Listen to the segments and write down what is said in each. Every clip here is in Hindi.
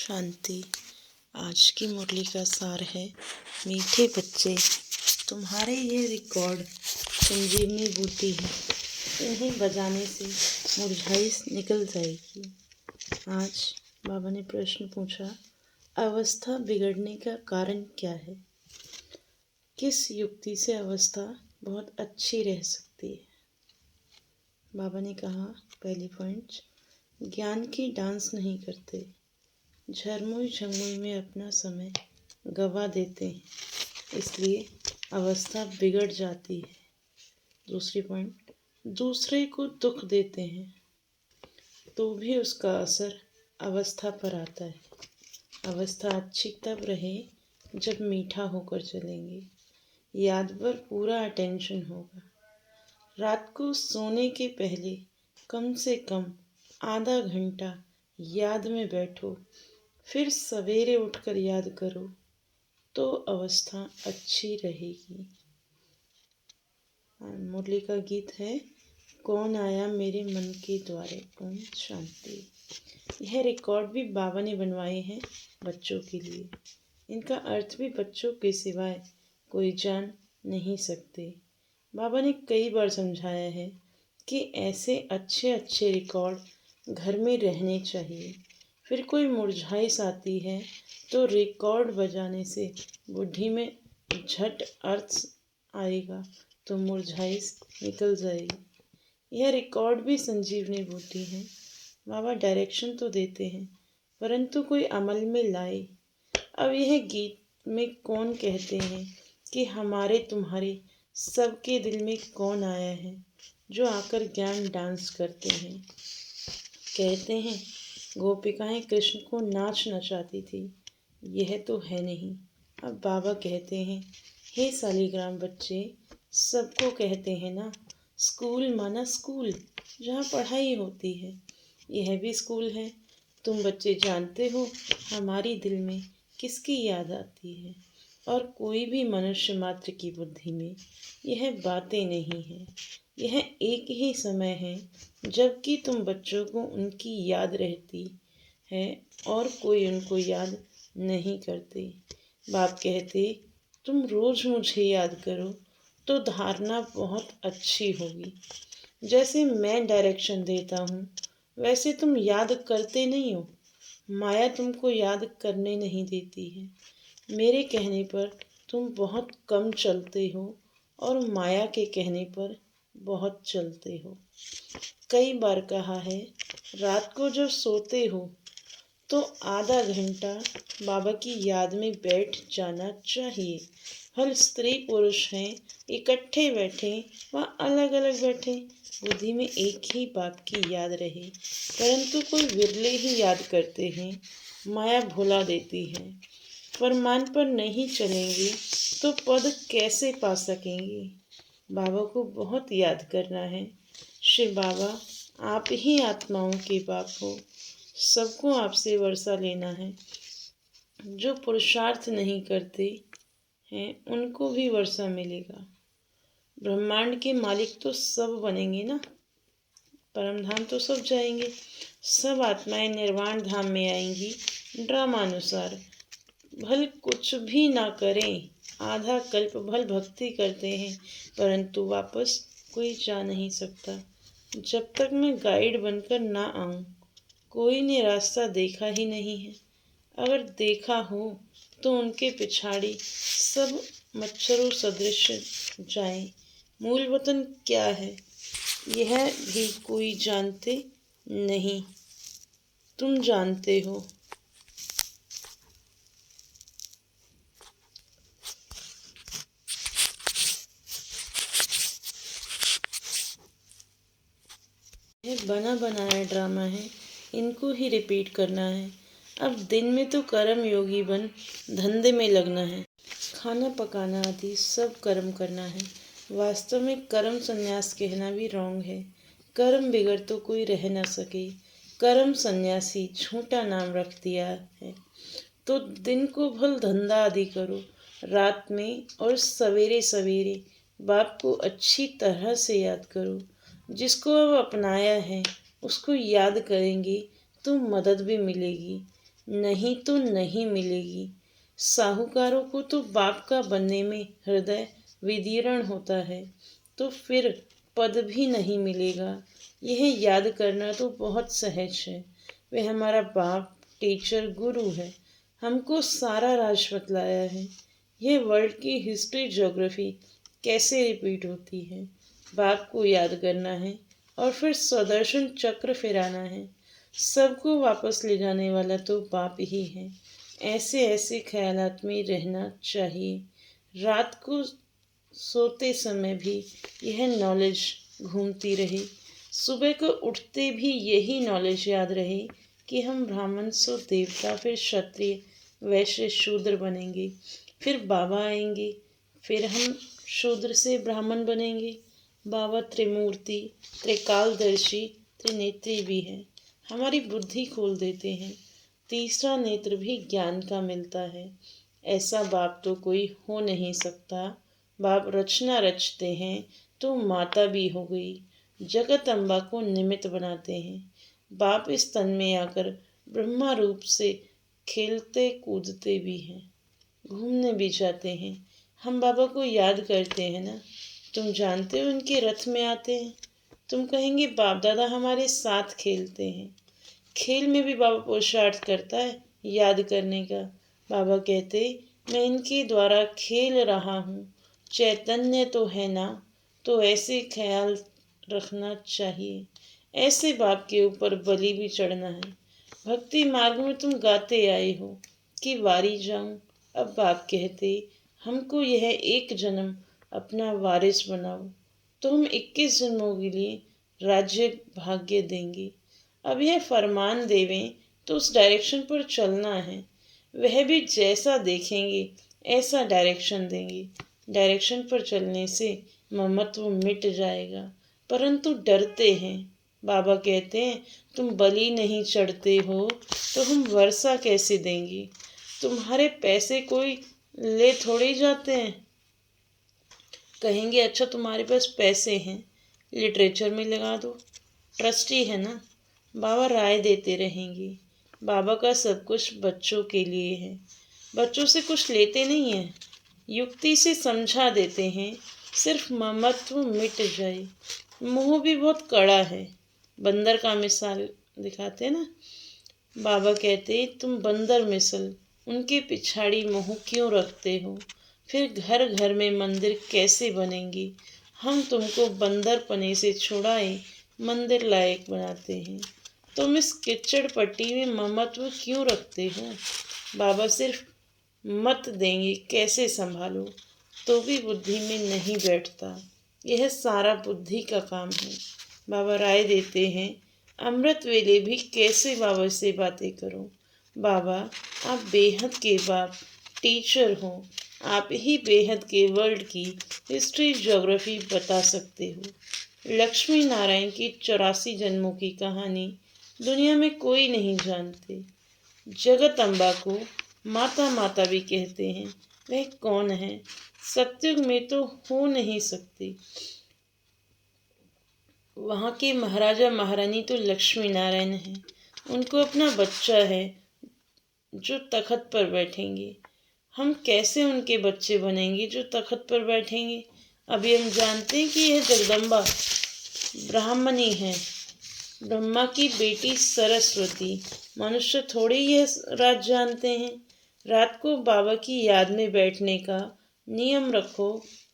शांति। आज की मुरली का सार है, मीठे बच्चे तुम्हारे ये रिकॉर्ड संजीवनी बूटी है, इन्हें बजाने से मुरझाइश निकल जाएगी। आज बाबा ने प्रश्न पूछा, अवस्था बिगड़ने का कारण क्या है? किस युक्ति से अवस्था बहुत अच्छी रह सकती है? बाबा ने कहा, पहली पॉइंट, ज्ञान की डांस नहीं करते, झरमुई झंगमुई में अपना समय गवा देते हैं, इसलिए अवस्था बिगड़ जाती है। दूसरी पॉइंट, दूसरे को दुख देते हैं तो भी उसका असर अवस्था पर आता है। अवस्था अच्छी तब रहे जब मीठा होकर चलेंगे, याद पर पूरा अटेंशन होगा। रात को सोने के पहले कम से कम आधा घंटा याद में बैठो, फिर सवेरे उठकर याद करो तो अवस्था अच्छी रहेगी। मुरली का गीत है, कौन आया मेरे मन के द्वारे। ओम शांति। यह रिकॉर्ड भी बाबा ने बनवाए हैं बच्चों के लिए। इनका अर्थ भी बच्चों के सिवाय कोई जान नहीं सकते। बाबा ने कई बार समझाया है कि ऐसे अच्छे अच्छे रिकॉर्ड घर में रहने चाहिए। फिर कोई मुरझाइश आती है तो रिकॉर्ड बजाने से बुद्धि में झट अर्थ आएगा तो मुरझाइश निकल जाएगी। यह रिकॉर्ड भी संजीवनी बूटी है। बाबा डायरेक्शन तो देते हैं परंतु कोई अमल में लाए। अब यह गीत में कौन कहते हैं कि हमारे तुम्हारे सबके दिल में कौन आया है जो आकर ज्ञान डांस करते हैं। कहते हैं गोपिकाएं कृष्ण को नाच नचाती थी, यह तो है नहीं। अब बाबा कहते हैं, हे सालीग्राम बच्चे, सबको कहते हैं ना, स्कूल माना स्कूल जहाँ पढ़ाई होती है, यह भी स्कूल है। तुम बच्चे जानते हो हमारी दिल में किसकी याद आती है, और कोई भी मनुष्य मात्र की बुद्धि में यह बातें नहीं है। यह एक ही समय है जबकि तुम बच्चों को उनकी याद रहती है और कोई उनको याद नहीं करते। बाप कहते, तुम रोज मुझे याद करो तो धारणा बहुत अच्छी होगी। जैसे मैं डायरेक्शन देता हूँ वैसे तुम याद करते नहीं हो। माया तुमको याद करने नहीं देती है। मेरे कहने पर तुम बहुत कम चलते हो और माया के कहने पर बहुत चलते हो। कई बार कहा है, रात को जब सोते हो तो आधा घंटा बाबा की याद में बैठ जाना चाहिए। हर स्त्री पुरुष हैं, इकट्ठे बैठे व अलग अलग बैठे, बुद्धि में एक ही बाप की याद रहे, परंतु कोई विरले ही याद करते हैं। माया भुला देती है। फरमान पर नहीं चलेंगे तो पद कैसे पा सकेंगे? बाबा को बहुत याद करना है। शिव बाबा, आप ही आत्माओं के बाप हो, सबको आपसे वर्षा लेना है। जो पुरुषार्थ नहीं करते हैं उनको भी वर्षा मिलेगा। ब्रह्मांड के मालिक तो सब बनेंगे ना, परम धाम तो सब जाएंगे। सब आत्माएं निर्वाण धाम में आएंगी ड्रामानुसार। भल कुछ भी ना करें, आधा कल्प भल भक्ति करते हैं, परंतु वापस कोई जा नहीं सकता जब तक मैं गाइड बनकर ना आऊं। कोई ने रास्ता देखा ही नहीं है। अगर देखा हो तो उनके पिछाड़ी सब मच्छरों सदृश जाएं। मूल वतन क्या है यह भी कोई जानते नहीं, तुम जानते हो। यह बना बनाया ड्रामा है, इनको ही रिपीट करना है। अब दिन में तो कर्म योगी बन धंधे में लगना है, खाना पकाना आदि सब कर्म करना है। वास्तव में कर्म संन्यास कहना भी रॉन्ग है। कर्म बिगड़ तो कोई रह न सके। कर्म सन्यासी झूठा नाम रख दिया है। तो दिन को भल धंधा आदि करो, रात में और सवेरे सवेरे बाप को अच्छी तरह से याद करो। जिसको अब अपनाया है उसको याद करेंगे तो मदद भी मिलेगी। नहीं तो नहीं मिलेगी। साहूकारों को तो बाप का बनने में हृदय विदीर्ण होता है, तो फिर पद भी नहीं मिलेगा। यह याद करना तो बहुत सहज है। वह हमारा बाप, टीचर, गुरु है। हमको सारा राज बतलाया है। यह वर्ल्ड की हिस्ट्री, ज्योग्राफी कैसे रिपीट होती है। बाप को याद करना है और फिर स्वदर्शन चक्र फिराना है। सबको वापस ले जाने वाला तो बाप ही है। ऐसे ऐसे ख्यालात में रहना चाहिए। रात को सोते समय भी यह नॉलेज घूमती रहे, सुबह को उठते भी यही नॉलेज याद रहे कि हम ब्राह्मण से देवता, फिर क्षत्रिय, वैश्य, शूद्र बनेंगे। फिर बाबा आएंगे, फिर हम शूद्र से ब्राह्मण बनेंगे। बाबा त्रिमूर्ति, त्रिकालदर्शी, त्रिनेत्री भी है। हमारी बुद्धि खोल देते हैं। तीसरा नेत्र भी ज्ञान का मिलता है। ऐसा बाप तो कोई हो नहीं सकता। बाप रचना रचते हैं तो माता भी हो गई। जगत अम्बा को निमित्त बनाते हैं। बाप इस तन में आकर ब्रह्मा रूप से खेलते कूदते भी हैं, घूमने भी जाते हैं। हम बाबा को याद करते हैं ना। तुम जानते हो उनके रथ में आते हैं। तुम कहेंगे बाप दादा हमारे साथ खेलते हैं। खेल में भी बाबा पुरुषार्थ करता है याद करने का। बाबा कहते, मैं इनके द्वारा खेल रहा हूँ। चैतन्य तो है ना, तो ऐसे ख्याल रखना चाहिए। ऐसे बाप के ऊपर बलि भी चढ़ना है। भक्ति मार्ग में तुम गाते आए हो कि वारी जाऊं। अब बाप कहते, हमको यह एक जन्म अपना वारिस बनाओ, तो हम 21 जन्मों के लिए राज्य भाग्य देंगे। अब यह फरमान देवें तो उस डायरेक्शन पर चलना है। वह भी जैसा देखेंगे ऐसा डायरेक्शन देंगे। डायरेक्शन पर चलने से ममत्व मिट जाएगा, परंतु डरते हैं। बाबा कहते हैं, तुम बलि नहीं चढ़ते हो तो हम वर्षा कैसे देंगे। तुम्हारे पैसे कोई ले थोड़े जाते हैं। कहेंगे अच्छा तुम्हारे पास पैसे हैं, लिटरेचर में लगा दो, ट्रस्टी है ना। बाबा राय देते रहेंगे। बाबा का सब कुछ बच्चों के लिए है। बच्चों से कुछ लेते नहीं हैं, युक्ति से समझा देते हैं, सिर्फ ममत्व मिट जाए। मुंह भी बहुत कड़ा है। बंदर का मिसाल दिखाते ना। बाबा कहते, तुम बंदर मिसल उनके पिछाड़ी मुंह क्यों रखते हो। फिर घर घर में मंदिर कैसे बनेंगे। हम तुमको बंदर पने से छुड़ाए मंदिर लायक बनाते हैं। तुम इस कीचड़ पट्टी में ममत्व क्यों रखते हो। बाबा सिर्फ मत देंगे कैसे संभालो, तो भी बुद्धि में नहीं बैठता। यह सारा बुद्धि का काम है। बाबा राय देते हैं, अमृत वेले भी कैसे बाबा से बातें करो। बाबा आप बेहद के बाप, टीचर हो। आप ही बेहद के वर्ल्ड की हिस्ट्री, ज्योग्राफी बता सकते हो। लक्ष्मी नारायण की 84 जन्मों की कहानी दुनिया में कोई नहीं जानते। जगत अम्बा को माता माता भी कहते हैं। वह कौन है। सत्युग में तो हो नहीं सकती। वहाँ के महाराजा महारानी तो लक्ष्मी नारायण हैं। उनको अपना बच्चा है जो तखत पर बैठेंगे। हम कैसे उनके बच्चे बनेंगे जो तखत पर बैठेंगे। अभी हम जानते हैं कि यह जगदम्बा ब्राह्मणी है, ब्रह्मा की बेटी सरस्वती। मनुष्य थोड़े यह राज जानते हैं। रात को बाबा की याद में बैठने का नियम रखो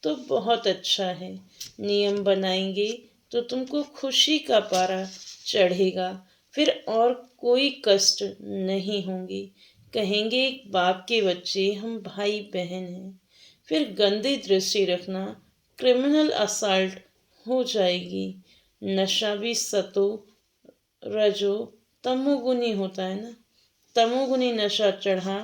तो बहुत अच्छा है। नियम बनाएंगे तो तुमको खुशी का पारा चढ़ेगा। फिर और कोई कष्ट नहीं होंगे। कहेंगे एक बाप के बच्चे, हम भाई बहन हैं। फिर गंदी दृष्टि रखना क्रिमिनल असल्ट हो जाएगी। नशा भी सतो रजो तमोगुनी होता है ना। तमोगुनी नशा चढ़ा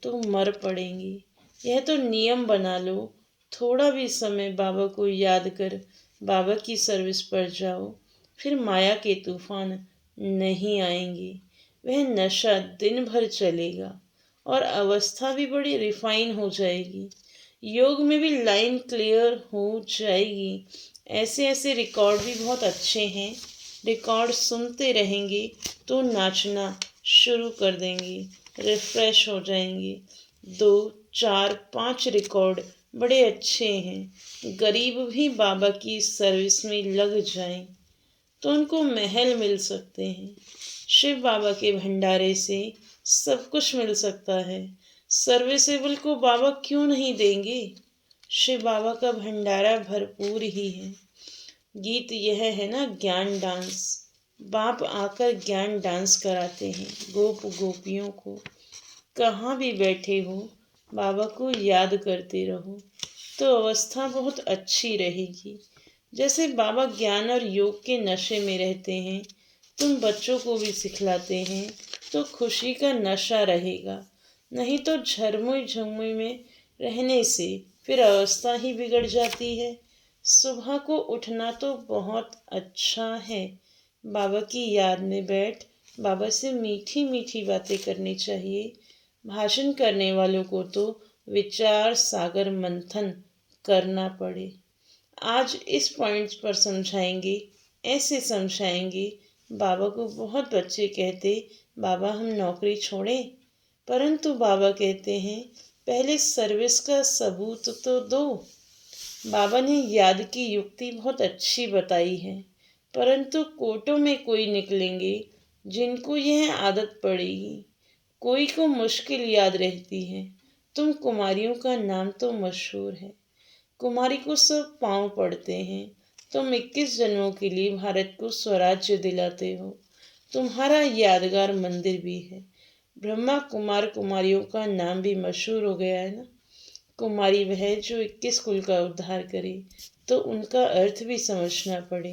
तो मर पड़ेंगी। यह तो नियम बना लो। थोड़ा भी समय बाबा को याद कर बाबा की सर्विस पर जाओ, फिर माया के तूफान नहीं आएंगे। वह नशा दिन भर चलेगा और अवस्था भी बड़ी रिफाइन हो जाएगी। योग में भी लाइन क्लियर हो जाएगी। ऐसे ऐसे रिकॉर्ड भी बहुत अच्छे हैं। रिकॉर्ड सुनते रहेंगे तो नाचना शुरू कर देंगे। रिफ्रेश हो जाएंगे। 2, 4, 5 रिकॉर्ड बड़े अच्छे हैं। गरीब भी बाबा की सर्विस में लग जाएं तो उनको महल मिल सकते हैं। शिव बाबा के भंडारे से सब कुछ मिल सकता है। सर्विसेबल को बाबा क्यों नहीं देंगे? शिव बाबा का भंडारा भरपूर ही है। गीत यह है ना, ज्ञान डांस। बाप आकर ज्ञान डांस कराते हैं गोप गोपियों को। कहाँ भी बैठे हो बाबा को याद करते रहो तो अवस्था बहुत अच्छी रहेगी। जैसे बाबा ज्ञान और योग के नशे में रहते हैं, तुम बच्चों को भी सिखलाते हैं तो खुशी का नशा रहेगा। नहीं तो झरमुई झमुई में रहने से फिर अवस्था ही बिगड़ जाती है। सुबह को उठना तो बहुत अच्छा है। बाबा की याद में बैठ बाबा से मीठी मीठी बातें करनी चाहिए। भाषण करने वालों को तो विचार सागर मंथन करना पड़े। आज इस पॉइंट पर समझाएंगे, ऐसे समझाएंगे। बाबा को बहुत बच्चे कहते, बाबा हम नौकरी छोड़ें, परंतु बाबा कहते हैं पहले सर्विस का सबूत तो दो। बाबा ने याद की युक्ति बहुत अच्छी बताई है, परंतु कोटों में कोई निकलेंगे जिनको यह आदत पड़ेगी। कोई को मुश्किल याद रहती है। तुम कुमारियों का नाम तो मशहूर है। कुमारी को सब पांव पड़ते हैं। तुम 21 जन्मों के लिए भारत को स्वराज्य दिलाते हो। तुम्हारा यादगार मंदिर भी है। ब्रह्मा कुमार कुमारियों का नाम भी मशहूर हो गया है ना। कुमारी वह जो 21 कुल का उद्धार करे, तो उनका अर्थ भी समझना पड़े।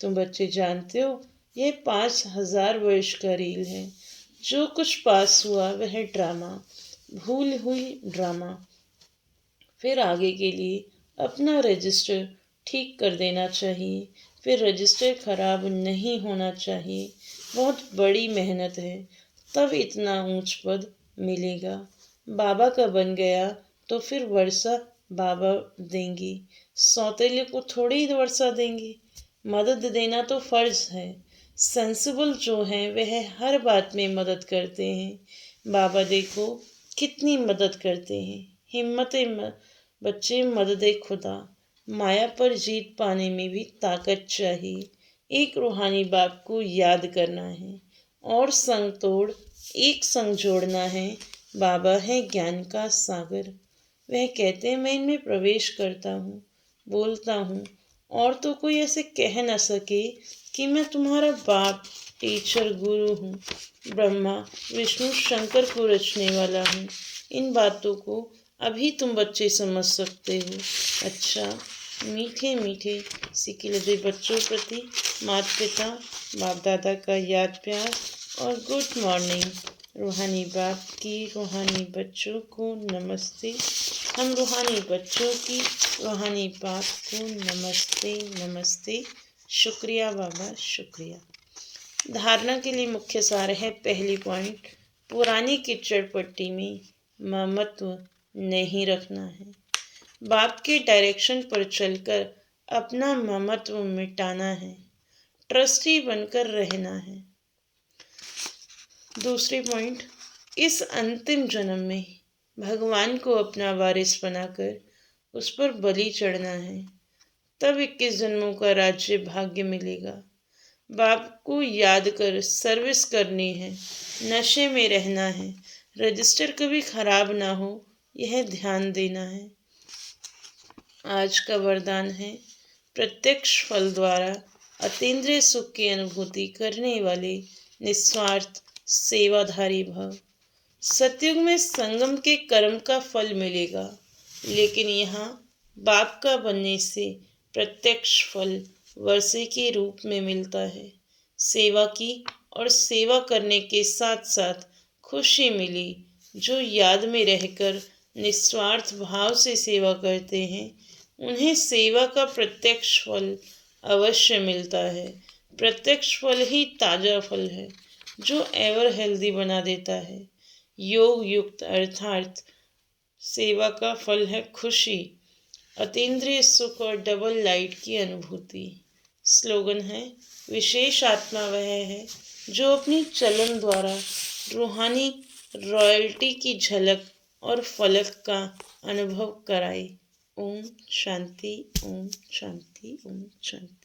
तुम बच्चे जानते हो यह 5000 वर्ष का रील है। जो कुछ पास हुआ वह ड्रामा, भूल हुई ड्रामा। फिर आगे के लिए अपना रजिस्टर ठीक कर देना चाहिए। फिर रजिस्टर खराब नहीं होना चाहिए। बहुत बड़ी मेहनत है, तब इतना ऊंच पद मिलेगा। बाबा का बन गया तो फिर वर्षा बाबा देंगे। सौतेले को थोड़ी ही वर्षा देंगे। मदद देना तो फर्ज है। सेंसिबल जो हैं वह हर बात में मदद करते हैं। बाबा देखो कितनी मदद करते हैं। बच्चे मदद खुदा। माया पर जीत पाने में भी ताकत चाहिए। एक रूहानी बाप को याद करना है और संग तोड़ एक संग जोड़ना है। बाबा है ज्ञान का सागर। वह कहते हैं मैं इनमें प्रवेश करता हूँ, बोलता हूँ और तो कोई ऐसे कह न सके कि मैं तुम्हारा बाप, टीचर, गुरु हूँ। ब्रह्मा विष्णु शंकर को रचने वाला हूँ। इन बातों को अभी तुम बच्चे समझ सकते हो। अच्छा, मीठे मीठे सिकिलदे बच्चों प्रति माता पिता बाप दादा का याद प्यार और गुड मॉर्निंग। रूहानी बाप की रूहानी बच्चों को नमस्ते। हम रूहानी बच्चों की रूहानी बाप को नमस्ते नमस्ते। शुक्रिया बाबा, शुक्रिया। धारणा के लिए मुख्य सार है। पहली पॉइंट, पुरानी कीचड़ पट्टी में ममत्व नहीं रखना है। बाप के डायरेक्शन पर चलकर अपना ममत्व मिटाना है। ट्रस्टी बनकर रहना है। दूसरी पॉइंट, इस अंतिम जन्म में भगवान को अपना वारिस बनाकर उस पर बलि चढ़ना है, तब 21 जन्मों का राज्य भाग्य मिलेगा। बाप को याद कर सर्विस करनी है, नशे में रहना है, रजिस्टर कभी खराब ना हो यह ध्यान देना है। आज का वरदान है, प्रत्यक्ष फल द्वारा अतीन्द्रिय सुख की अनुभूति करने वाले निस्वार्थ सेवाधारी भव। सतयुग में संगम के कर्म का फल मिलेगा, लेकिन यहाँ बाप का बनने से प्रत्यक्ष फल वर्षे के रूप में मिलता है। सेवा की और सेवा करने के साथ साथ खुशी मिली। जो याद में रहकर निस्वार्थ भाव से सेवा करते हैं, उन्हें सेवा का प्रत्यक्ष फल अवश्य मिलता है। प्रत्यक्ष फल ही ताजा फल है जो एवर हेल्दी बना देता है। योग युक्त अर्थात सेवा का फल है खुशी, अतीन्द्रिय सुख और डबल लाइट की अनुभूति। स्लोगन है, विशेष आत्मा वह है जो अपनी चलन द्वारा रूहानी रॉयल्टी की झलक और फलक का अनुभव कराए। ओम शांति, ओम शांति, ओम शांति।